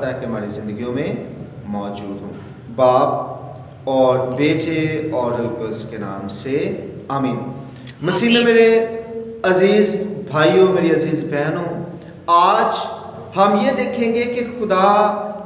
چاہتا ہے کہ ہماری زندگیوں میں موجود ہوں۔ باپ اور بیٹے اور روح القدس کے نام سے آمین۔ مسیح میں میرے عزیز بھائیوں، میری عزیز بہنوں، آج ہم یہ دیکھیں گے کہ خدا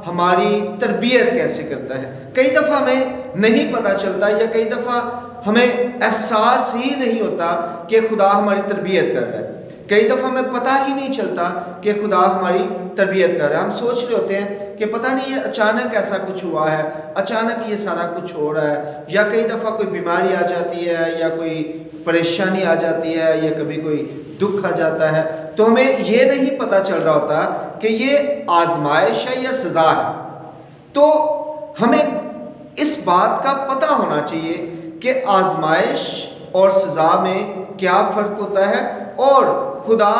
ہماری تربیت کیسے کرتا ہے۔ کئی دفعہ ہمیں نہیں پتہ چلتا یا کئی دفعہ ہمیں احساس ہی نہیں ہوتا کہ خدا ہماری تربیت کر رہا ہے۔ کئی دفعہ ہمیں پتہ ہی نہیں چلتا کہ خدا ہماری تربیت کر رہا ہے۔ ہم سوچ رہے ہوتے ہیں کہ پتہ نہیں یہ اچانک ایسا کچھ ہوا ہے، اچانک یہ سارا کچھ ہو رہا ہے، یا کئی دفعہ کوئی بیماری آ جاتی ہے یا کوئی پریشانی آ جاتی ہے یا کبھی کوئی دکھ آ جاتا ہے، تو ہمیں یہ نہیں پتہ چل رہا ہوتا کہ یہ آزمائش ہے یا سزا ہے۔ تو ہمیں اس بات کا پتہ ہونا چاہیے کہ آزمائش اور سزا میں کیا فرق ہوتا ہے، اور خدا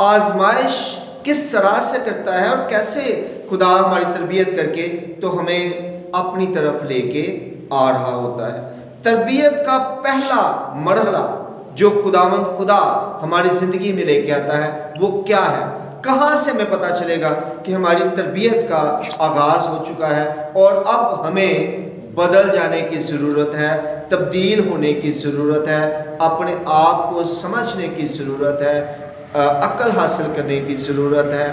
آزمائش کس طرح سے کرتا ہے اور کیسے خدا ہماری تربیت کر کے تو ہمیں اپنی طرف لے کے آ رہا ہوتا ہے۔ تربیت کا پہلا مرحلہ جو خدا ہماری زندگی میں لے کے آتا ہے وہ کیا ہے؟ کہاں سے ہمیں پتہ چلے گا کہ ہماری تربیت کا آغاز ہو چکا ہے اور اب ہمیں بدل جانے کی ضرورت ہے، تبدیل ہونے کی ضرورت ہے، اپنے آپ کو سمجھنے کی ضرورت ہے، عقل حاصل کرنے کی ضرورت ہے،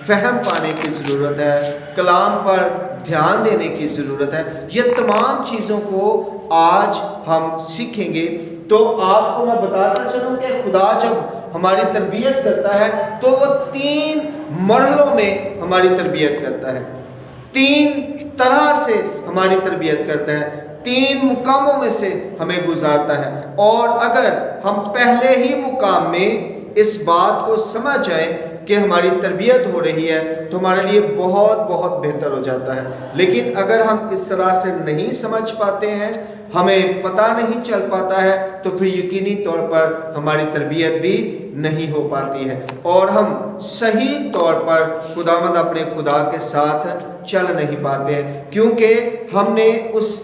فہم پانے کی ضرورت ہے، کلام پر دھیان دینے کی ضرورت ہے۔ یہ تمام چیزوں کو آج ہم سیکھیں گے۔ تو آپ کو میں بتاتا چلوں کہ خدا جب ہماری تربیت کرتا ہے تو وہ 3 مرحلوں میں ہماری تربیت کرتا ہے، 3 طرح سے ہماری تربیت کرتا ہے، 3 مقاموں میں سے ہمیں گزارتا ہے۔ اور اگر ہم پہلے ہی مقام میں اس بات کو سمجھ جائیں کہ ہماری تربیت ہو رہی ہے تو ہمارے لیے بہت بہت بہتر ہو جاتا ہے۔ لیکن اگر ہم اس طرح سے نہیں سمجھ پاتے ہیں، ہمیں پتہ نہیں چل پاتا ہے، تو پھر یقینی طور پر ہماری تربیت بھی نہیں ہو پاتی ہے اور ہم صحیح طور پر خداوند اپنے خدا کے ساتھ چل نہیں پاتے ہیں، کیونکہ ہم نے اس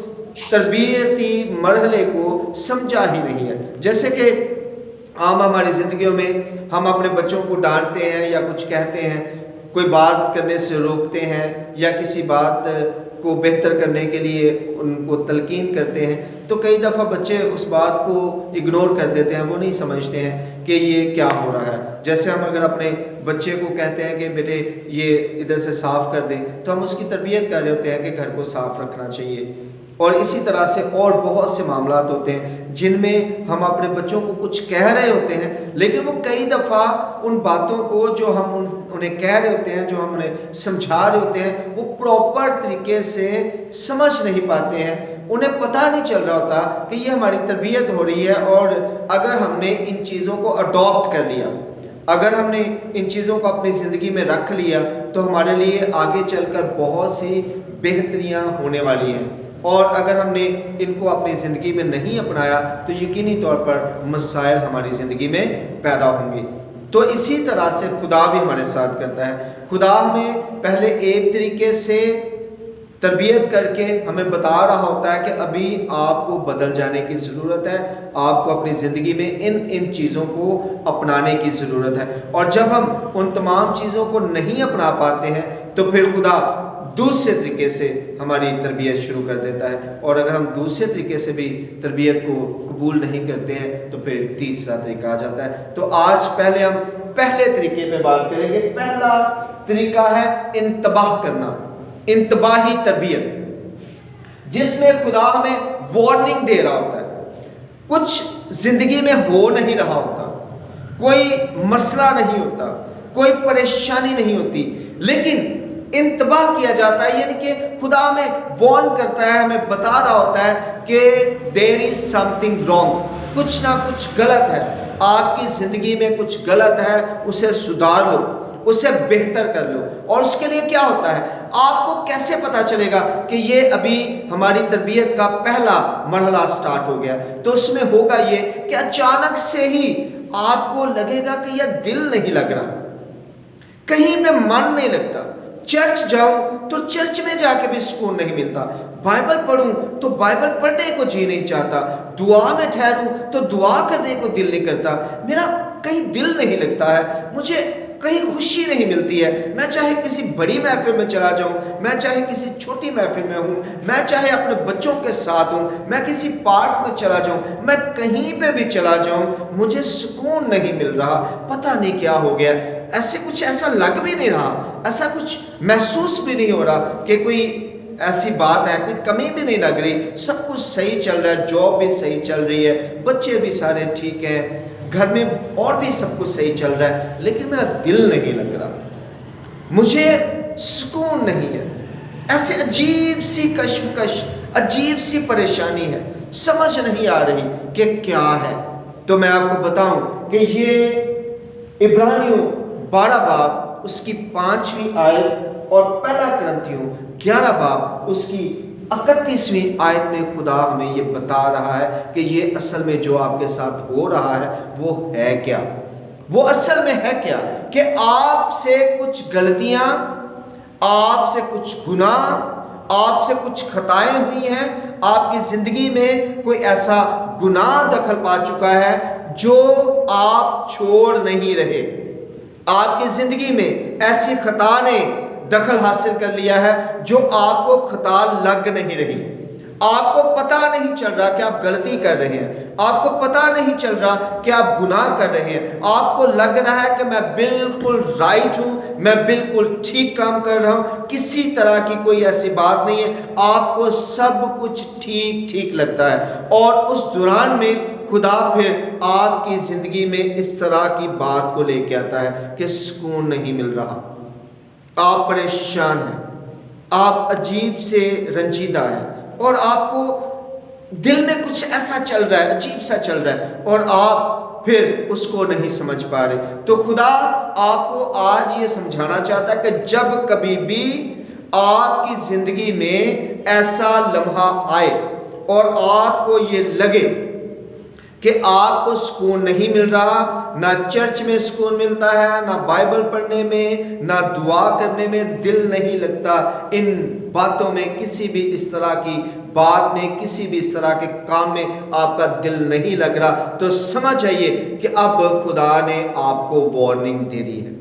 تربیتی مرحلے کو سمجھا ہی نہیں ہے۔ جیسے کہ عام ہماری زندگیوں میں ہم اپنے بچوں کو ڈانٹتے ہیں یا کچھ کہتے ہیں، کوئی بات کرنے سے روکتے ہیں یا کسی بات کو بہتر کرنے کے لیے ان کو تلقین کرتے ہیں، تو کئی دفعہ بچے اس بات کو اگنور کر دیتے ہیں، وہ نہیں سمجھتے ہیں کہ یہ کیا ہو رہا ہے۔ جیسے ہم اگر اپنے بچے کو کہتے ہیں کہ بیٹے یہ ادھر سے صاف کر دیں، تو ہم اس کی تربیت کر رہے ہوتے ہیں کہ گھر کو صاف رکھنا چاہیے۔ اور اسی طرح سے اور بہت سے معاملات ہوتے ہیں جن میں ہم اپنے بچوں کو کچھ کہہ رہے ہوتے ہیں، لیکن وہ کئی دفعہ ان باتوں کو جو ہم انہیں کہہ رہے ہوتے ہیں، جو ہم انہیں سمجھا رہے ہوتے ہیں، وہ پراپر طریقے سے سمجھ نہیں پاتے ہیں، انہیں پتہ نہیں چل رہا ہوتا کہ یہ ہماری تربیت ہو رہی ہے۔ اور اگر ہم نے ان چیزوں کو اڈاپٹ کر لیا، اگر ہم نے ان چیزوں کو اپنی زندگی میں رکھ لیا، تو ہمارے لیے آگے چل کر بہت سی بہتریاں ہونے والی ہیں۔ اور اگر ہم نے ان کو اپنی زندگی میں نہیں اپنایا تو یقینی طور پر مسائل ہماری زندگی میں پیدا ہوں گے۔ تو اسی طرح سے خدا بھی ہمارے ساتھ کرتا ہے۔ خدا ہمیں پہلے ایک طریقے سے تربیت کر کے ہمیں بتا رہا ہوتا ہے کہ ابھی آپ کو بدل جانے کی ضرورت ہے، آپ کو اپنی زندگی میں ان چیزوں کو اپنانے کی ضرورت ہے۔ اور جب ہم ان تمام چیزوں کو نہیں اپنا پاتے ہیں تو پھر خدا دوسرے طریقے سے ہماری تربیت شروع کر دیتا ہے، اور اگر ہم دوسرے طریقے سے بھی تربیت کو قبول نہیں کرتے ہیں تو پھر تیسرا طریقہ آ جاتا ہے۔ تو آج پہلے ہم پہلے طریقے پہ بات کریں گے۔ پہلا طریقہ ہے انتباہ کرنا، انتباہی تربیت، جس میں خدا ہمیں وارننگ دے رہا ہوتا ہے۔ کچھ زندگی میں ہو نہیں رہا ہوتا، کوئی مسئلہ نہیں ہوتا، کوئی پریشانی نہیں ہوتی، لیکن انتباہ کیا جاتا ہے، یعنی کہ خدا ہمیں وارن کرتا ہے، ہمیں بتا رہا ہوتا ہے کہ there is something wrong، کچھ نہ کچھ غلط ہے، آپ کی زندگی میں کچھ غلط ہے، اسے سدھار لو، اسے بہتر کر لو۔ اور اس کے لیے کیا ہوتا ہے؟ آپ کو کیسے پتا چلے گا کہ یہ ابھی ہماری تربیت کا پہلا مرحلہ سٹارٹ ہو گیا؟ تو اس میں ہوگا یہ کہ اچانک سے ہی آپ کو لگے گا کہ یہ دل نہیں لگ رہا، کہیں پہ من نہیں لگتا، چرچ جاؤں تو چرچ میں جا کے بھی سکون نہیں ملتا، بائبل پڑھوں تو بائبل پڑھنے کو جی نہیں چاہتا، دعا میں ٹھہروں تو دعا کرنے کو دل نہیں کرتا، میرا کہیں دل نہیں لگتا ہے، مجھے کہیں خوشی نہیں ملتی ہے. میں چاہے کسی بڑی محفل میں چلا جاؤں, میں چاہے کسی چھوٹی محفل میں ہوں, میں چاہے اپنے بچوں کے ساتھ ہوں, میں کسی پارک میں چلا جاؤں, میں کہیں پہ بھی چلا جاؤں, مجھے سکون نہیں مل رہا. پتہ نہیں کیا ہو گیا. ایسا لگ بھی نہیں رہا, ایسا کچھ محسوس بھی نہیں ہو رہا کہ کوئی ایسی بات ہے, کوئی کمی بھی نہیں لگ رہی. سب کچھ صحیح چل رہا ہے, جاب بھی صحیح چل رہی ہے, بچے بھی سارے ٹھیک ہیں, گھر میں اور بھی سب کچھ صحیح چل رہا ہے, لیکن میرا دل نہیں لگ رہا, مجھے سکون نہیں ہے. ایسے عجیب سی کشمکش, عجیب سی پریشانی ہے, سمجھ نہیں آ رہی کہ کیا ہے. تو میں آپ کو بتاؤں کہ یہ عبرانیوں 12 باب اس کی 5ویں آیت اور پہلا کرنتیوں 11 باب اس کی 31ویں آیت میں خدا ہمیں یہ بتا رہا ہے کہ یہ اصل میں جو آپ کے ساتھ ہو رہا ہے وہ ہے کیا. وہ اصل میں ہے کیا کہ آپ سے کچھ غلطیاں, آپ سے کچھ گناہ, آپ سے کچھ خطائیں ہوئی ہیں. آپ کی زندگی میں کوئی ایسا گناہ دخل پا چکا ہے جو آپ چھوڑ نہیں رہے. آپ کی زندگی میں ایسی خطا نے دخل حاصل کر لیا ہے جو آپ کو خطا لگ نہیں رہی. آپ کو پتہ نہیں چل رہا کہ آپ غلطی کر رہے ہیں, آپ کو پتہ نہیں چل رہا کہ آپ گناہ کر رہے ہیں. آپ کو لگ رہا ہے کہ میں بالکل رائٹ ہوں, میں بالکل ٹھیک کام کر رہا ہوں, کسی طرح کی کوئی ایسی بات نہیں ہے. آپ کو سب کچھ ٹھیک لگتا ہے, اور اس دوران میں خدا پھر آپ کی زندگی میں اس طرح کی بات کو لے کے آتا ہے کہ سکون نہیں مل رہا, آپ پریشان ہیں, آپ عجیب سے رنجیدہ ہیں, اور آپ کو دل میں کچھ ایسا چل رہا ہے, عجیب سا چل رہا ہے, اور آپ پھر اس کو نہیں سمجھ پا رہے. تو خدا آپ کو آج یہ سمجھانا چاہتا ہے کہ جب کبھی بھی آپ کی زندگی میں ایسا لمحہ آئے اور آپ کو یہ لگے کہ آپ کو سکون نہیں مل رہا, نہ چرچ میں سکون ملتا ہے, نہ بائبل پڑھنے میں, نہ دعا کرنے میں دل نہیں لگتا, ان باتوں میں کسی بھی اس طرح کی بات میں, کسی بھی اس طرح کے کام میں آپ کا دل نہیں لگ رہا, تو سمجھ آئیے کہ اب خدا نے آپ کو وارننگ دے دی ہے.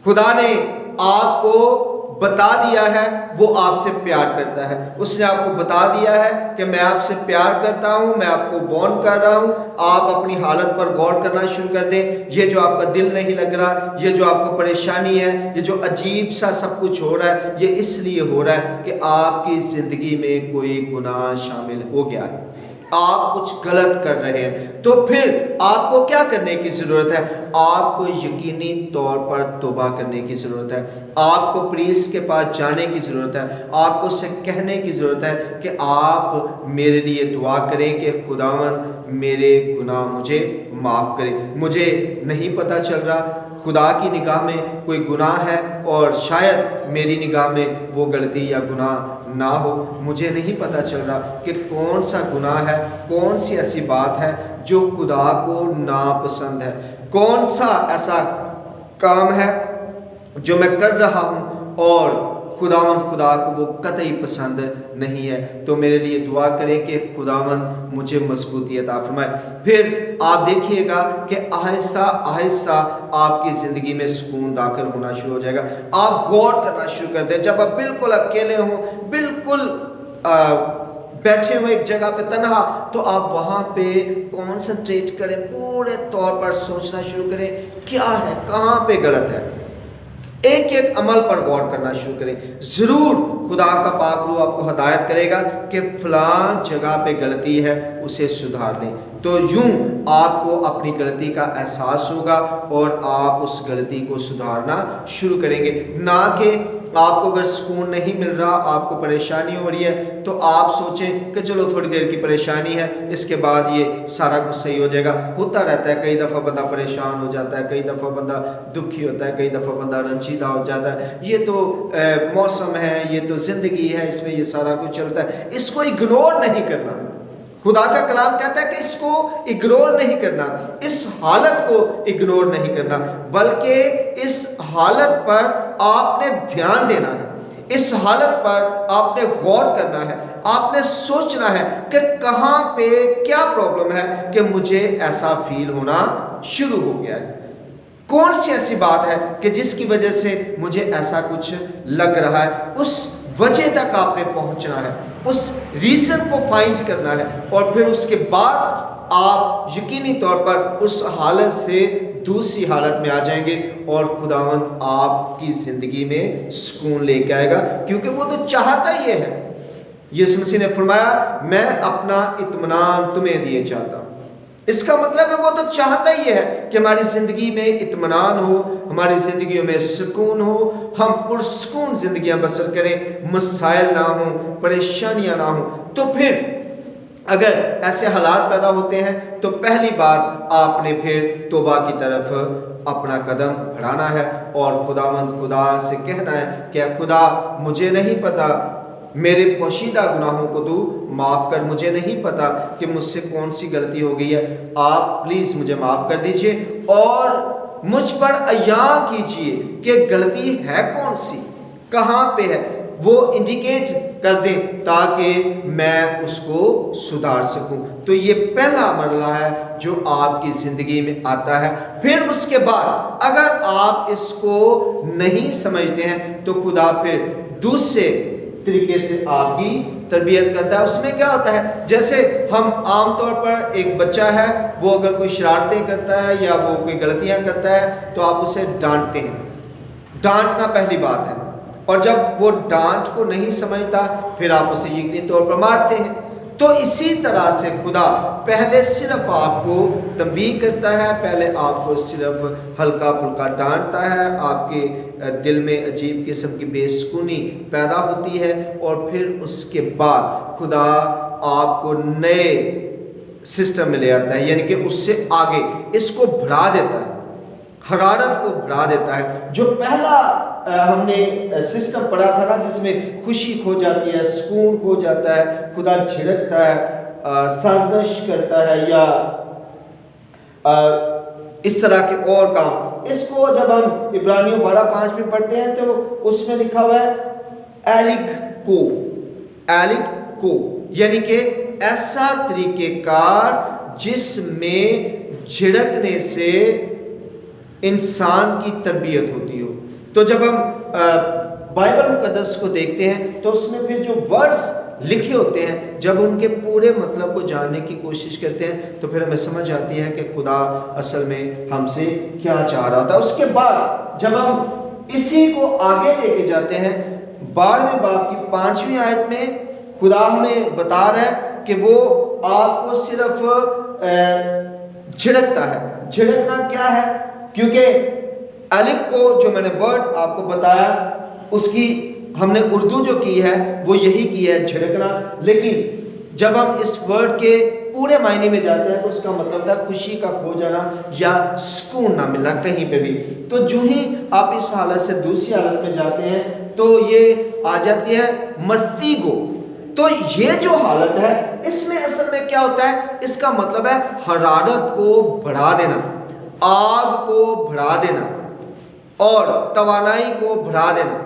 خدا نے آپ کو بتا دیا ہے وہ آپ سے پیار کرتا ہے. اس نے آپ کو بتا دیا ہے کہ میں آپ سے پیار کرتا ہوں, میں آپ کو وارن کر رہا ہوں. آپ اپنی حالت پر غور کرنا شروع کر دیں. یہ جو آپ کا دل نہیں لگ رہا, یہ جو آپ کو پریشانی ہے, یہ جو عجیب سا سب کچھ ہو رہا ہے, یہ اس لیے ہو رہا ہے کہ آپ کی زندگی میں کوئی گناہ شامل ہو گیا ہے, آپ کچھ غلط کر رہے ہیں. تو پھر آپ کو کیا کرنے کی ضرورت ہے؟ آپ کو یقینی طور پر توبہ کرنے کی ضرورت ہے. آپ کو پریس کے پاس جانے کی ضرورت ہے. آپ کو اسے کہنے کی ضرورت ہے کہ آپ میرے لیے دعا کریں کہ خداوند میرے گناہ مجھے معاف کرے. مجھے نہیں پتہ چل رہا, خدا کی نگاہ میں کوئی گناہ ہے اور شاید میری نگاہ میں وہ غلطی یا گناہ نہ ہو. مجھے نہیں پتہ چل رہا کہ کون سا گناہ ہے, کون سی ایسی بات ہے جو خدا کو ناپسند ہے, کون سا ایسا کام ہے جو میں کر رہا ہوں اور خدا کو وہ قطعی پسند نہیں ہے. تو میرے لیے دعا کریں کہ خداوند مجھے مضبوطی عطا فرمائے. پھر آپ دیکھیے گا کہ آہستہ آہستہ آپ کی زندگی میں سکون داخل ہونا شروع ہو جائے گا. آپ غور کرنا شروع کر دیں. جب آپ بالکل اکیلے ہوں, بالکل بیٹھے ہوئے ایک جگہ پہ تنہا, تو آپ وہاں پہ کانسنٹریٹ کریں, پورے طور پر سوچنا شروع کریں کیا ہے, کہاں پہ غلط ہے. ایک ایک عمل پر غور کرنا شروع کریں. ضرور خدا کا پاک روح آپ کو ہدایت کرے گا کہ فلاں جگہ پہ غلطی ہے, اسے سدھار لیں. تو یوں آپ کو اپنی غلطی کا احساس ہوگا اور آپ اس غلطی کو سدھارنا شروع کریں گے. نہ کہ آپ کو اگر سکون نہیں مل رہا, آپ کو پریشانی ہو رہی ہے, تو آپ سوچیں کہ چلو تھوڑی دیر کی پریشانی ہے, اس کے بعد یہ سارا کچھ صحیح ہو جائے گا. ہوتا رہتا ہے, کئی دفعہ بندہ پریشان ہو جاتا ہے, کئی دفعہ بندہ دکھی ہوتا ہے, کئی دفعہ بندہ رنجیدہ ہو جاتا ہے. یہ تو موسم ہے, یہ تو زندگی ہے, اس میں یہ سارا کچھ چلتا ہے. اس کو اگنور نہیں کرنا. خدا کا کلام کہتا ہے کہ اس کو اگنور نہیں کرنا, اس حالت کو اگنور نہیں کرنا, بلکہ اس حالت پر آپ نے دھیان دینا ہے. اس حالت پر آپ نے غور کرنا ہے, آپ نے سوچنا ہے کہ کہاں پہ کیا پرابلم ہے کہ مجھے ایسا فیل ہونا شروع ہو گیا ہے. کون سی ایسی بات ہے کہ جس کی وجہ سے مجھے ایسا کچھ لگ رہا ہے، اس وجہ تک آپ نے پہنچنا ہے، اس ریزن کو فائنڈ کرنا ہے، اور پھر اس کے بعد آپ یقینی طور پر اس حالت سے دوسری حالت میں آ جائیں گے، اور خداوند آپ کی زندگی میں سکون لے کے آئے گا، کیونکہ وہ تو چاہتا ہی ہے۔ یسوع مسیح نے فرمایا میں اپنا اطمینان تمہیں دیے چاہتا ہوں۔ اس کا مطلب ہے وہ تو چاہتا ہی ہے کہ ہماری زندگی میں اطمینان ہو، ہماری زندگیوں میں سکون ہو، ہم پرسکون زندگیاں بسر کریں، مسائل نہ ہوں، پریشانیاں نہ ہوں۔ تو پھر اگر ایسے حالات پیدا ہوتے ہیں تو پہلی بات آپ نے پھر توبہ کی طرف اپنا قدم بڑھانا ہے، اور خدا سے کہنا ہے کہ خدا مجھے نہیں پتا، میرے پوشیدہ گناہوں کو تو معاف کر، مجھے نہیں پتا کہ مجھ سے کون سی غلطی ہو گئی ہے، آپ پلیز مجھے معاف کر دیجئے، اور مجھ پر عیاں کیجئے کہ غلطی ہے کون سی، کہاں پہ ہے، وہ انڈیکیٹ کر دیں تاکہ میں اس کو سدھار سکوں۔ تو یہ پہلا مرحلہ ہے جو آپ کی زندگی میں آتا ہے۔ پھر اس کے بعد اگر آپ اس کو نہیں سمجھتے ہیں تو خدا پھر دوسرے طریقے سے آپ کی تربیت کرتا ہے۔ اس میں کیا ہوتا ہے، جیسے ہم عام طور پر ایک بچہ ہے، وہ اگر کوئی شرارتیں کرتا ہے یا وہ کوئی غلطیاں کرتا ہے تو آپ اسے ڈانٹتے ہیں، ڈانٹنا پہلی بات ہے، اور جب وہ ڈانٹ کو نہیں سمجھتا پھر آپ اسے یقینی طور پر مارتے ہیں۔ تو اسی طرح سے خدا پہلے صرف آپ کو تنبیہ کرتا ہے، پہلے آپ کو صرف ہلکا پھلکا ڈانٹتا ہے، آپ کے دل میں عجیب قسم کی بے سکونی پیدا ہوتی ہے، اور پھر اس کے بعد خدا آپ کو نئے سسٹم میں لے آتا ہے، یعنی کہ اس سے آگے اس کو بڑھا دیتا ہے، حرارت کو بڑھا دیتا ہے۔ جو پہلا ہم نے سسٹم پڑھا تھا نا، جس میں خوشی کھو جاتی ہے، سکون کھو جاتا ہے، خدا جھڑکتا ہے، سازش کرتا ہے، یا اس طرح کے اور کام، اس کو جب ہم عبرانیوں 12:5 میں پڑھتے ہیں تو اس میں لکھا ہوا ہے ایلک کو، یعنی کہ ایسا طریقہ کار جس میں جھڑکنے سے انسان کی تربیت ہوتی ہو۔ تو جب ہم بائبل مقدس کو دیکھتے ہیں تو اس میں پھر جو ورڈز لکھے ہوتے ہیں، جب ان کے پورے مطلب کو جاننے کی کوشش کرتے ہیں تو پھر ہمیں سمجھ آتی ہے کہ خدا اصل میں ہم سے کیا چاہ رہا تھا۔ اس کے بعد جب ہم اسی کو آگے لے کے جاتے ہیں، 12ویں باب کی 5ویں آیت میں خدا ہمیں بتا رہا ہے کہ وہ آپ کو صرف جھڑکتا ہے۔ جھڑکنا کیا ہے؟ کیونکہ الک کو جو میں نے ورڈ آپ کو بتایا، اس کی ہم نے اردو جو کی ہے وہ یہی کی ہے، جھڑکنا، لیکن جب ہم اس ورڈ کے پورے معنی میں جاتے ہیں تو اس کا مطلب تھا خوشی کا کھو جانا یا سکون نہ ملنا کہیں پہ بھی۔ تو جو ہی آپ اس حالت سے دوسری حالت میں جاتے ہیں تو یہ آ جاتی ہے مستی کو۔ تو یہ جو حالت ہے اس میں اصل میں کیا ہوتا ہے، اس کا مطلب ہے حرارت کو بڑھا دینا، آگ کو بڑھا دینا، اور توانائی کو بڑھا دینا،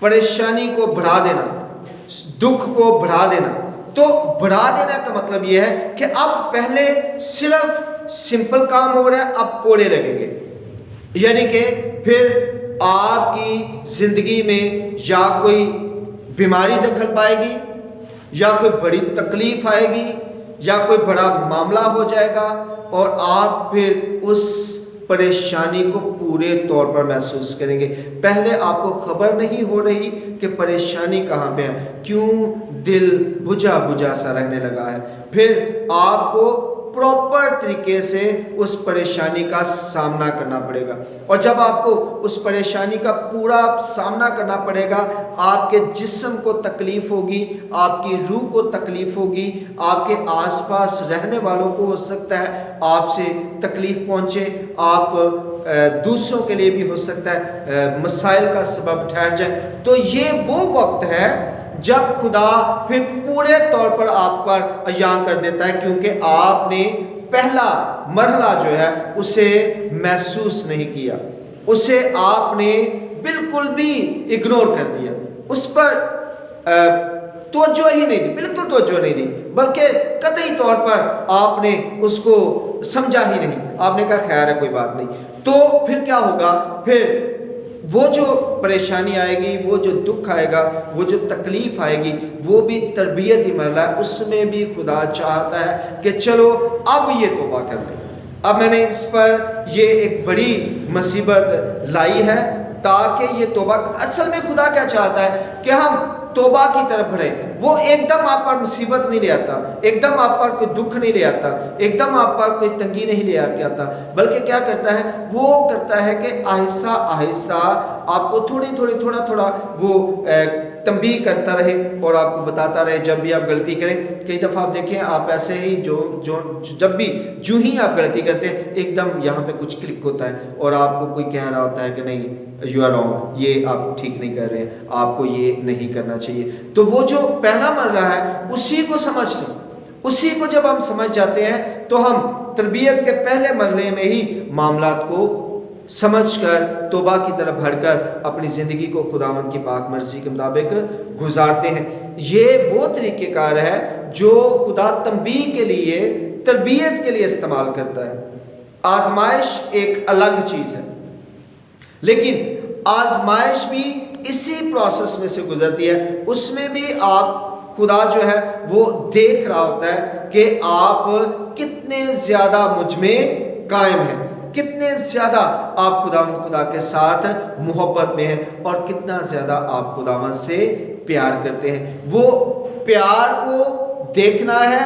پریشانی کو بڑھا دینا، دکھ کو بڑھا دینا۔ تو بڑھا دینا کا مطلب یہ ہے کہ اب پہلے صرف سمپل کام ہو رہا ہے، اب کوڑے لگیں گے، یعنی کہ پھر آپ کی زندگی میں یا کوئی بیماری دخل پائے گی، یا کوئی بڑی تکلیف آئے گی، یا کوئی بڑا معاملہ ہو جائے گا، اور آپ پھر اس پریشانی کو پورے طور پر محسوس کریں گے۔ پہلے آپ کو خبر نہیں ہو رہی کہ پریشانی کہاں پہ ہے، کیوں دل بجھا بجھا سا رہنے لگا ہے۔ پھر آپ کو پراپر طریقے سے اس پریشانی کا سامنا کرنا پڑے گا، اور جب آپ کو اس پریشانی کا پورا سامنا کرنا پڑے گا، آپ کے جسم کو تکلیف ہوگی، آپ کی روح کو تکلیف ہوگی، آپ کے آس پاس رہنے والوں کو ہو سکتا ہے آپ سے تکلیف پہنچے، آپ دوسروں کے لیے بھی ہو سکتا ہے مسائل کا سبب ٹھہر جائے۔ تو یہ وہ وقت ہے جب خدا پھر پورے طور پر آپ پر عیاں کر دیتا ہے، کیونکہ آپ نے پہلا مرحلہ جو ہے اسے محسوس نہیں کیا، اسے آپ نے بالکل بھی اگنور کر دیا، اس پر توجہ ہی نہیں دی، بالکل توجہ نہیں دی، بلکہ قطعی طور پر آپ نے اس کو سمجھا ہی نہیں، آپ نے کہا خیر ہے کوئی بات نہیں، تو پھر کیا ہوگا؟ پھر وہ جو پریشانی آئے گی، وہ جو دکھ آئے گا، وہ جو تکلیف آئے گی، وہ بھی تربیتی مرحلہ ہے، اس میں بھی خدا چاہتا ہے کہ چلو اب یہ توبہ کر لیں۔ اب میں نے اس پر یہ ایک بڑی مصیبت لائی ہے تاکہ یہ توبہ، اصل میں خدا کیا چاہتا ہے کہ ہم توبہ کی طرف بڑھیں۔ وہ ایک دم آپ پر مصیبت نہیں لے آتا، ایک دم آپ پر کوئی دکھ نہیں لے آتا، ایک دم آپ پر کوئی تنگی نہیں لے آتا، بلکہ کیا کرتا ہے؟ وہ کرتا ہے کہ آہستہ آہستہ آپ کو تھوڑا تھوڑا وہ تنبیہ کرتا رہے اور آپ کو بتاتا رہے جب بھی آپ غلطی کریں۔ کئی دفعہ آپ دیکھیں، آپ ایسے ہی جب ہی آپ غلطی کرتے ہیں، ایک دم یہاں پہ کچھ کلک ہوتا ہے اور آپ کو کوئی کہہ رہا ہوتا ہے کہ نہیں یو آر رانگ، یہ آپ ٹھیک نہیں کر رہے، آپ کو یہ نہیں کرنا چاہیے۔ تو وہ جو پہلا مرحلہ ہے اسی کو سمجھ لیں، اسی کو جب ہم سمجھ جاتے ہیں تو ہم تربیت کے پہلے مرحلے میں ہی معاملات کو سمجھ کر توبہ کی طرف بڑھ کر اپنی زندگی کو خداوند کی پاک مرضی کے مطابق گزارتے ہیں۔ یہ وہ طریقہ کار ہے جو خدا تنبیہ کے لیے، تربیت کے لیے استعمال کرتا ہے۔ آزمائش ایک الگ چیز ہے، لیکن آزمائش بھی اسی پروسیس میں سے گزرتی ہے۔ اس میں بھی آپ خدا جو ہے وہ دیکھ رہا ہوتا ہے کہ آپ کتنے زیادہ مجھ میں قائم ہیں، کتنے زیادہ آپ خدا کے ساتھ محبت میں ہیں اور کتنا زیادہ آپ خداوند سے پیار کرتے ہیں۔ وہ پیار کو دیکھنا ہے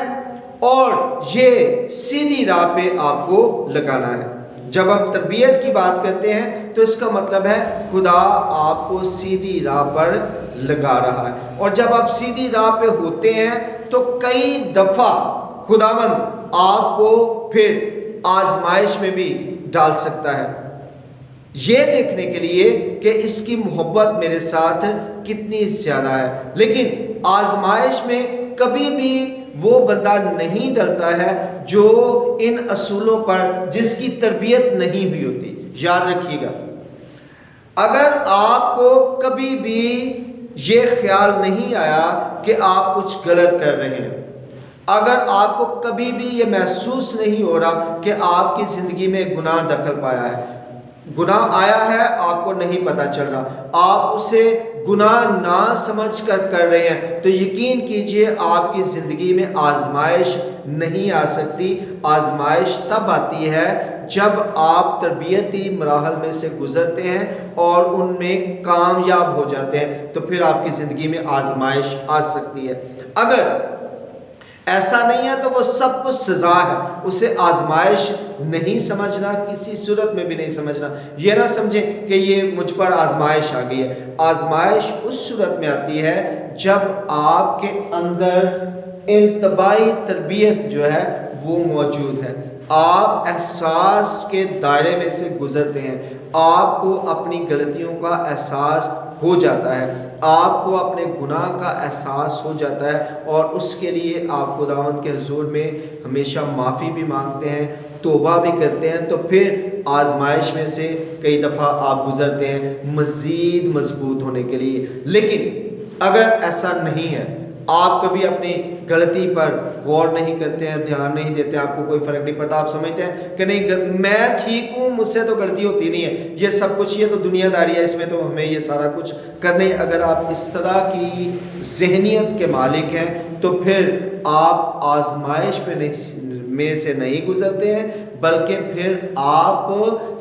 اور یہ سیدھی راہ پہ آپ کو لگانا ہے۔ جب ہم تربیت کی بات کرتے ہیں تو اس کا مطلب ہے خدا آپ کو سیدھی راہ پر لگا رہا ہے، اور جب آپ سیدھی راہ پہ ہوتے ہیں تو کئی دفعہ خداوند آپ کو پھر آزمائش میں بھی ڈال سکتا ہے، یہ دیکھنے کے لیے کہ اس کی محبت میرے ساتھ کتنی زیادہ ہے۔ لیکن آزمائش میں کبھی بھی وہ بندہ نہیں ڈلتا ہے جو ان اصولوں پر، جس کی تربیت نہیں ہوئی ہوتی۔ یاد رکھیے گا، اگر آپ کو کبھی بھی یہ خیال نہیں آیا کہ آپ کچھ غلط کر رہے ہیں، اگر آپ کو کبھی بھی یہ محسوس نہیں ہو رہا کہ آپ کی زندگی میں گناہ دخل پایا ہے، گناہ آیا ہے آپ کو نہیں پتہ چل رہا، آپ اسے گناہ نہ سمجھ کر رہے ہیں، تو یقین کیجئے آپ کی زندگی میں آزمائش نہیں آ سکتی۔ آزمائش تب آتی ہے جب آپ تربیتی مراحل میں سے گزرتے ہیں اور ان میں کامیاب ہو جاتے ہیں، تو پھر آپ کی زندگی میں آزمائش آ سکتی ہے۔ اگر ایسا نہیں ہے تو وہ سب کچھ سزا ہے، اسے آزمائش نہیں سمجھنا، کسی صورت میں بھی نہیں سمجھنا۔ یہ نہ سمجھیں کہ یہ مجھ پر آزمائش آ گئی ہے۔ آزمائش اس صورت میں آتی ہے جب آپ کے اندر انتباہی تربیت جو ہے وہ موجود ہے، آپ احساس کے دائرے میں سے گزرتے ہیں، آپ کو اپنی غلطیوں کا احساس ہو جاتا ہے، آپ کو اپنے گناہ کا احساس ہو جاتا ہے، اور اس کے لیے آپ خداوند کے حضور میں ہمیشہ معافی بھی مانگتے ہیں، توبہ بھی کرتے ہیں، تو پھر آزمائش میں سے کئی دفعہ آپ گزرتے ہیں مزید مضبوط ہونے کے لیے۔ لیکن اگر ایسا نہیں ہے، آپ کبھی اپنی غلطی پر غور نہیں کرتے ہیں، دھیان نہیں دیتے، آپ کو کوئی فرق نہیں پڑتا، آپ سمجھتے ہیں کہ نہیں میں ٹھیک ہوں، مجھ سے تو غلطی ہوتی نہیں ہے، یہ سب کچھ یہ تو دنیا داری ہے، اس میں تو ہمیں یہ سارا کچھ کرنا ہی۔ اگر آپ اس طرح کی ذہنیت کے مالک ہیں تو پھر آپ آزمائش میں سے نہیں گزرتے ہیں، بلکہ پھر آپ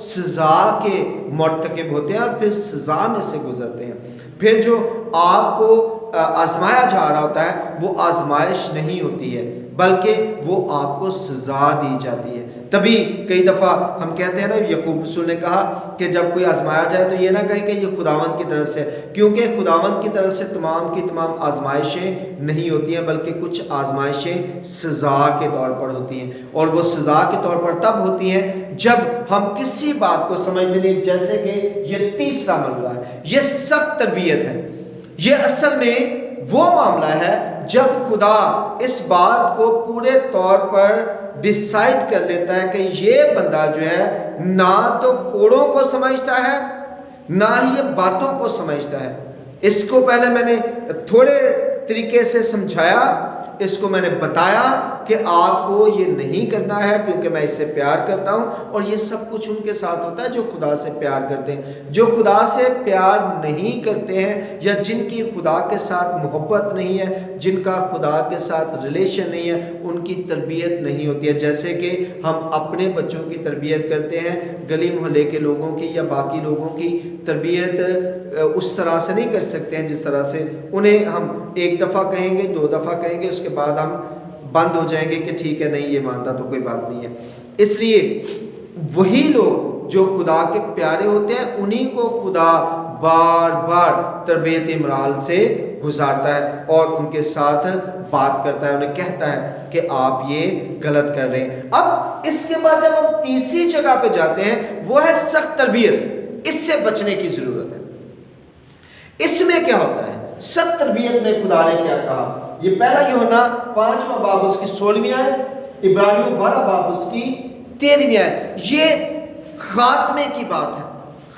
سزا کے مرتکب ہوتے ہیں اور پھر سزا میں سے گزرتے ہیں۔ پھر جو آپ کو آزمایا جا رہا ہوتا ہے وہ آزمائش نہیں ہوتی ہے، بلکہ وہ آپ کو سزا دی جاتی ہے۔ تبھی کئی دفعہ ہم کہتے ہیں نا، یعقوب رسول نے کہا کہ جب کوئی آزمایا جائے تو یہ نہ کہے کہ یہ خداوند کی طرف سے، کیونکہ خداوند کی طرف سے تمام کی تمام آزمائشیں نہیں ہوتی ہیں، بلکہ کچھ آزمائشیں سزا کے طور پر ہوتی ہیں، اور وہ سزا کے طور پر تب ہوتی ہیں جب ہم کسی بات کو سمجھنے لیں۔ جیسے کہ یہ تیسرا مرحلہ ہے، یہ سخت تربیت ہے۔ یہ اصل میں وہ معاملہ ہے جب خدا اس بات کو پورے طور پر ڈیسائیڈ کر لیتا ہے کہ یہ بندہ جو ہے نہ تو کوڑوں کو سمجھتا ہے نہ ہی یہ باتوں کو سمجھتا ہے۔ اس کو پہلے میں نے تھوڑے طریقے سے سمجھایا، اس کو میں نے بتایا کہ آپ کو یہ نہیں کرنا ہے کیونکہ میں اس سے پیار کرتا ہوں، اور یہ سب کچھ ان کے ساتھ ہوتا ہے جو خدا سے پیار کرتے ہیں۔ جو خدا سے پیار نہیں کرتے ہیں یا جن کی خدا کے ساتھ محبت نہیں ہے، جن کا خدا کے ساتھ ریلیشن نہیں ہے، ان کی تربیت نہیں ہوتی ہے۔ جیسے کہ ہم اپنے بچوں کی تربیت کرتے ہیں، گلی محلے کے لوگوں کی یا باقی لوگوں کی تربیت اس طرح سے نہیں کر سکتے ہیں جس طرح سے انہیں ہم ایک دفعہ کہیں گے، 2 دفعہ کہیں گے، اس کے بعد ہم بند ہو جائیں گے کہ ٹھیک ہے نہیں یہ مانتا تو کوئی بات نہیں ہے۔ اس لیے وہی لوگ جو خدا کے پیارے ہوتے ہیں انہی کو خدا بار بار تربیتی مراحل سے گزارتا ہے اور ان کے ساتھ بات کرتا ہے، انہیں کہتا ہے کہ آپ یہ غلط کر رہے ہیں۔ اب اس کے بعد جب ہم تیسری جگہ پہ جاتے ہیں وہ ہے سخت تربیت۔ اس سے بچنے کی ضرورت ہے۔ اس میں کیا ہوتا ہے؟ سخت تربیت میں خدا نے کیا کہا؟ یہ پہلا یوحنا 5واں باب اس کی 16ویں آیت، عبرانیوں 12 باب اس کی 13ویں آیت، یہ خاتمے کی بات ہے،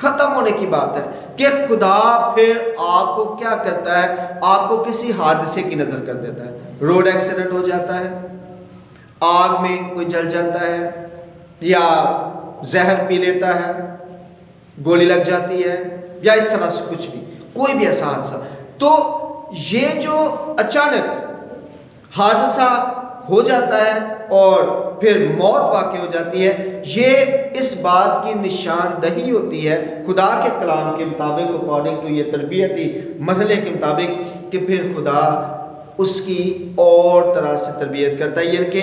ختم ہونے کی بات ہے کہ خدا پھر آپ کو کیا کرتا ہے؟ آپ کو کسی حادثے کی نظر کر دیتا ہے، روڈ ایکسیڈنٹ ہو جاتا ہے، آگ میں کوئی جل جاتا ہے، یا زہر پی لیتا ہے، گولی لگ جاتی ہے، یا اس طرح سے کچھ بھی، کوئی بھی ایسا حادثہ، تو یہ جو اچانک حادثہ ہو جاتا ہے اور پھر موت واقع ہو جاتی ہے، یہ اس بات کی نشاندہی ہوتی ہے خدا کے کلام کے مطابق، اکارڈنگ ٹو یہ تربیتی مرحلے کے مطابق، کہ پھر خدا اس کی اور طرح سے تربیت کرتا ہے، یعنی کہ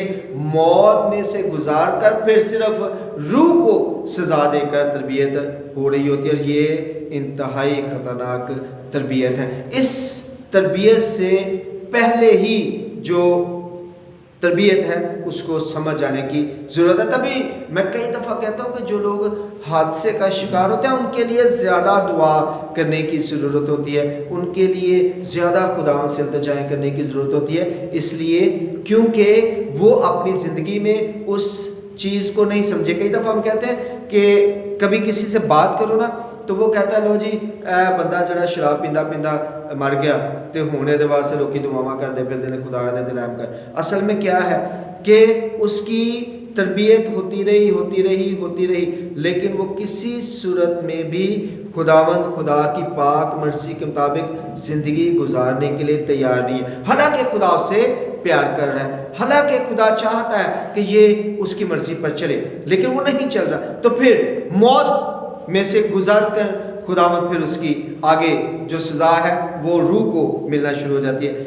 موت میں سے گزار کر پھر صرف روح کو سزا دے کر تربیت ہو رہی ہوتی ہے، اور یہ انتہائی خطرناک تربیت ہے۔ اس تربیت سے پہلے ہی جو تربیت ہے اس کو سمجھ جانے کی ضرورت ہے۔ تبھی میں کئی دفعہ کہتا ہوں کہ جو لوگ حادثے کا شکار ہوتے ہیں ان کے لیے زیادہ دعا کرنے کی ضرورت ہوتی ہے، ان کے لیے زیادہ خدا سے التجائیں کرنے کی ضرورت ہوتی ہے، اس لیے کیونکہ وہ اپنی زندگی میں اس چیز کو نہیں سمجھے۔ کئی دفعہ ہم کہتے ہیں کہ کبھی کسی سے بات کرو نا تو وہ کہتا ہے لو جی بندہ جڑا شراب پیندا پیندا مر گیا تے ہونے دے واسطے لوکی دعاواں کردے پھردے نے خدا دے رحم کر۔ اصل میں کیا ہے کہ اس کی تربیت ہوتی رہی، لیکن وہ کسی صورت میں بھی خداوند خدا کی پاک مرضی کے مطابق زندگی گزارنے کے لیے تیار نہیں ہے، حالانکہ خدا اسے پیار کر رہا ہے، حالانکہ خدا چاہتا ہے کہ یہ اس کی مرضی پر چلے، لیکن وہ نہیں چل رہا، تو پھر موت میں سے گزر کر خداوند پھر اس کی آگے جو سزا ہے وہ روح کو ملنا شروع ہو جاتی ہے۔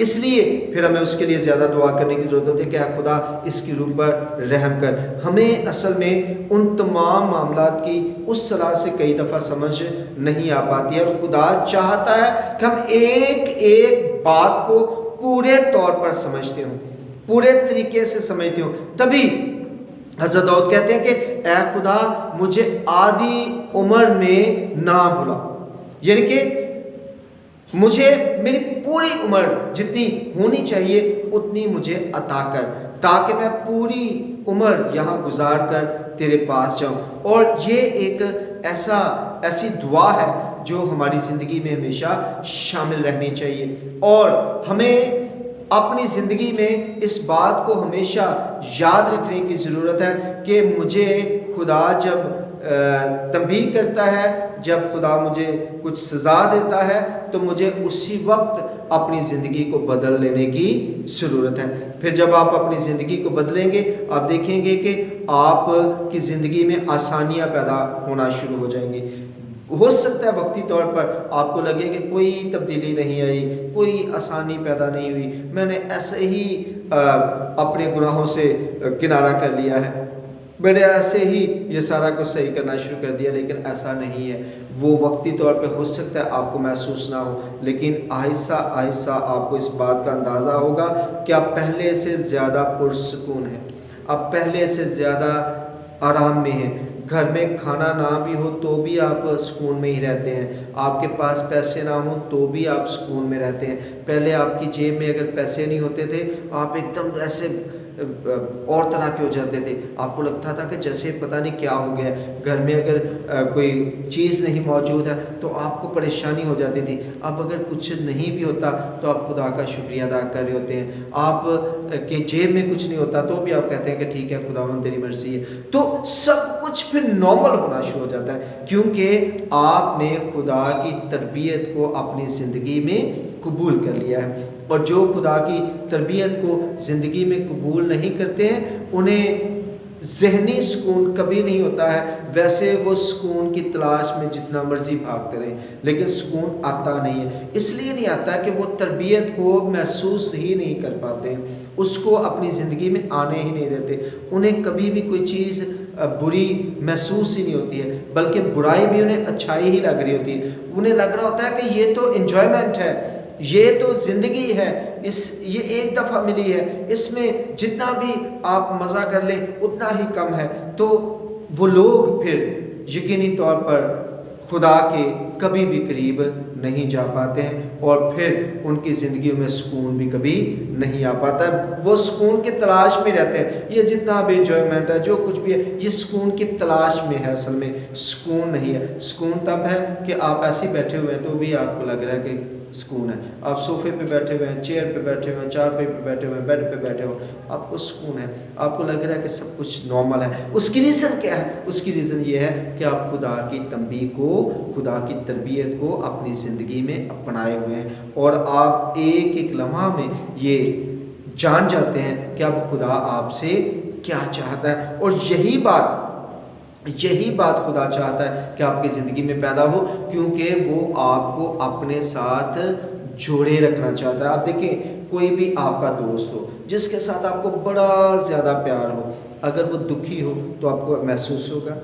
اس لیے پھر ہمیں اس کے لیے زیادہ دعا کرنے کی ضرورت ہوتی ہے کہ اے خدا اس کی روح پر رحم کر۔ ہمیں اصل میں ان تمام معاملات کی اس طرح سے کئی دفعہ سمجھ نہیں آ پاتی ہے، اور خدا چاہتا ہے کہ ہم ایک ایک بات کو پورے طور پر سمجھتے ہوں، پورے طریقے سے سمجھتے ہوں۔ تبھی حضرت داؤد کہتے ہیں کہ اے خدا مجھے آدھی عمر میں نہ بھلا، یعنی کہ مجھے میری پوری عمر جتنی ہونی چاہیے اتنی مجھے عطا کر، تاکہ میں پوری عمر یہاں گزار کر تیرے پاس جاؤں۔ اور یہ ایک ایسی دعا ہے جو ہماری زندگی میں ہمیشہ شامل رہنی چاہیے، اور ہمیں اپنی زندگی میں اس بات کو ہمیشہ یاد رکھنے کی ضرورت ہے کہ مجھے خدا جب تنبیہ کرتا ہے، جب خدا مجھے کچھ سزا دیتا ہے تو مجھے اسی وقت اپنی زندگی کو بدل لینے کی ضرورت ہے۔ پھر جب آپ اپنی زندگی کو بدلیں گے آپ دیکھیں گے کہ آپ کی زندگی میں آسانیاں پیدا ہونا شروع ہو جائیں گی۔ ہو سکتا ہے وقتی طور پر آپ کو لگے کہ کوئی تبدیلی نہیں آئی، کوئی آسانی پیدا نہیں ہوئی، میں نے ایسے ہی اپنے گناہوں سے کنارہ کر لیا ہے، میں نے ایسے ہی یہ سارا کچھ صحیح کرنا شروع کر دیا، لیکن ایسا نہیں ہے۔ وہ وقتی طور پہ ہو سکتا ہے آپ کو محسوس نہ ہو، لیکن آہستہ آہستہ آپ کو اس بات کا اندازہ ہوگا کہ آپ پہلے سے زیادہ پرسکون ہیں، آپ پہلے سے زیادہ آرام میں ہیں۔ گھر میں کھانا نہ بھی ہو تو بھی آپ سکون میں ہی رہتے ہیں، آپ کے پاس پیسے نہ ہوں تو بھی آپ سکون میں رہتے ہیں۔ پہلے آپ کی جیب میں اگر پیسے نہیں ہوتے تھے آپ ایک دم ایسے اور طرح کے ہو جاتے تھے. آپ کو لگتا تھا کہ جیسے پتہ نہیں کیا ہو گیا. گھر میں اگر کوئی چیز نہیں موجود ہے تو آپ کو پریشانی ہو جاتی تھی. اب اگر کچھ نہیں بھی ہوتا تو آپ خدا کا شکریہ ادا کر رہے ہوتے ہیں. آپ کے جیب میں کچھ نہیں ہوتا تو بھی آپ کہتے ہیں کہ ٹھیک ہے خداوند تیری مرضی ہے. تو سب کچھ پھر نارمل ہونا شروع ہو جاتا ہے کیونکہ آپ نے خدا کی تربیت کو اپنی زندگی میں قبول کر لیا ہے. اور جو خدا کی تربیت کو زندگی میں قبول نہیں کرتے ہیں انہیں ذہنی سکون کبھی نہیں ہوتا ہے. ویسے وہ سکون کی تلاش میں جتنا مرضی بھاگتے رہیں لیکن سکون آتا نہیں ہے. اس لیے نہیں آتا کہ وہ تربیت کو محسوس ہی نہیں کر پاتے ہیں, اس کو اپنی زندگی میں آنے ہی نہیں دیتے. انہیں کبھی بھی کوئی چیز بری محسوس ہی نہیں ہوتی ہے بلکہ برائی بھی انہیں اچھائی ہی لگ رہی ہوتی ہے. انہیں لگ رہا ہوتا ہے کہ یہ تو انجوائمنٹ ہے, یہ تو زندگی ہے, یہ ایک دفعہ ملی ہے, اس میں جتنا بھی آپ مزہ کر لیں اتنا ہی کم ہے. تو وہ لوگ پھر یقینی طور پر خدا کے کبھی بھی قریب نہیں جا پاتے ہیں اور پھر ان کی زندگیوں میں سکون بھی کبھی نہیں آ پاتا ہے. وہ سکون کی تلاش میں رہتے ہیں. یہ جتنا بھی انجوائمنٹ ہے جو کچھ بھی ہے یہ سکون کی تلاش میں ہے, اصل میں سکون نہیں ہے. سکون تب ہے کہ آپ ایسے ہی بیٹھے ہوئے ہیں تو بھی آپ کو لگ رہا ہے کہ سکون ہے. آپ صوفے پہ بیٹھے ہوئے ہیں, چیئر پہ بیٹھے ہوئے ہیں, چارپائی پہ بیٹھے ہوئے ہیں, بیڈ پہ بیٹھے ہوئے ہیں, آپ کو سکون ہے, آپ کو لگ رہا ہے کہ سب کچھ نارمل ہے. اس کی ریزن کیا ہے؟ اس کی ریزن یہ ہے کہ آپ خدا کی تنبیہ کو, خدا کی تربیت کو اپنی زندگی میں اپنائے ہوئے ہیں اور آپ ایک ایک لمحہ میں یہ جان جاتے ہیں کہ اب خدا آپ سے کیا چاہتا ہے. اور یہی بات خدا چاہتا ہے کہ آپ کی زندگی میں پیدا ہو کیونکہ وہ آپ کو اپنے ساتھ جوڑے رکھنا چاہتا ہے. آپ دیکھیں کوئی بھی آپ کا دوست ہو جس کے ساتھ آپ کو بڑا زیادہ پیار ہو, اگر وہ دکھی ہو تو آپ کو محسوس ہوگا,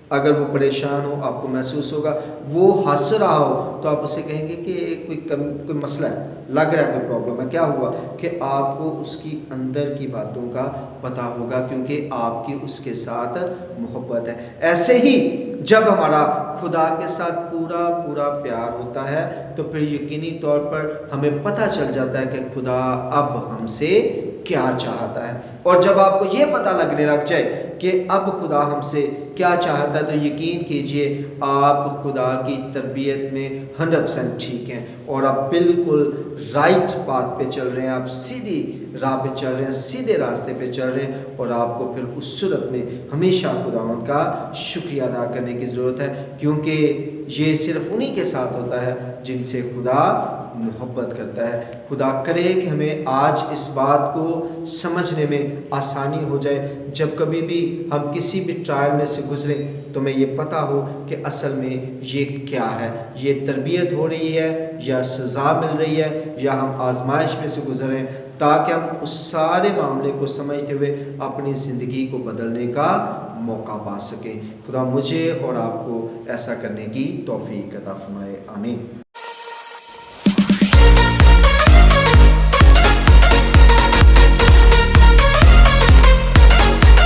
اگر وہ پریشان ہو آپ کو محسوس ہوگا, وہ ہنس رہا ہو تو آپ اسے کہیں گے کہ کوئی مسئلہ ہے, لگ رہا ہے کوئی پرابلم ہے, کیا ہوا, کہ آپ کو اس کی اندر کی باتوں کا پتہ ہوگا کیونکہ آپ کی اس کے ساتھ محبت ہے. ایسے ہی جب ہمارا خدا کے ساتھ پورا پیار ہوتا ہے تو پھر یقینی طور پر ہمیں پتہ چل جاتا ہے کہ خدا اب ہم سے کیا چاہتا ہے. اور جب آپ کو یہ پتہ لگنے لگ جائے کہ اب خدا ہم سے کیا چاہتا ہے تو یقین کیجئے آپ خدا کی تربیت میں 100% ٹھیک ہیں اور آپ بالکل رائٹ بات پہ چل رہے ہیں, آپ سیدھی راہ پہ چل رہے ہیں, سیدھے راستے پہ چل رہے ہیں. اور آپ کو پھر اس صورت میں ہمیشہ خداوند کا شکریہ ادا کرنے کی ضرورت ہے کیونکہ یہ صرف انہی کے ساتھ ہوتا ہے جن سے خدا محبت کرتا ہے. خدا کرے کہ ہمیں آج اس بات کو سمجھنے میں آسانی ہو جائے, جب کبھی بھی ہم کسی بھی ٹرائل میں سے گزریں تو ہمیں یہ پتہ ہو کہ اصل میں یہ کیا ہے, یہ تربیت ہو رہی ہے یا سزا مل رہی ہے یا ہم آزمائش میں سے گزر رہے ہیں, تاکہ ہم اس سارے معاملے کو سمجھتے ہوئے اپنی زندگی کو بدلنے کا موقع پا سکیں. خدا مجھے اور آپ کو ایسا کرنے کی توفیق عطا فرمائے. آمین.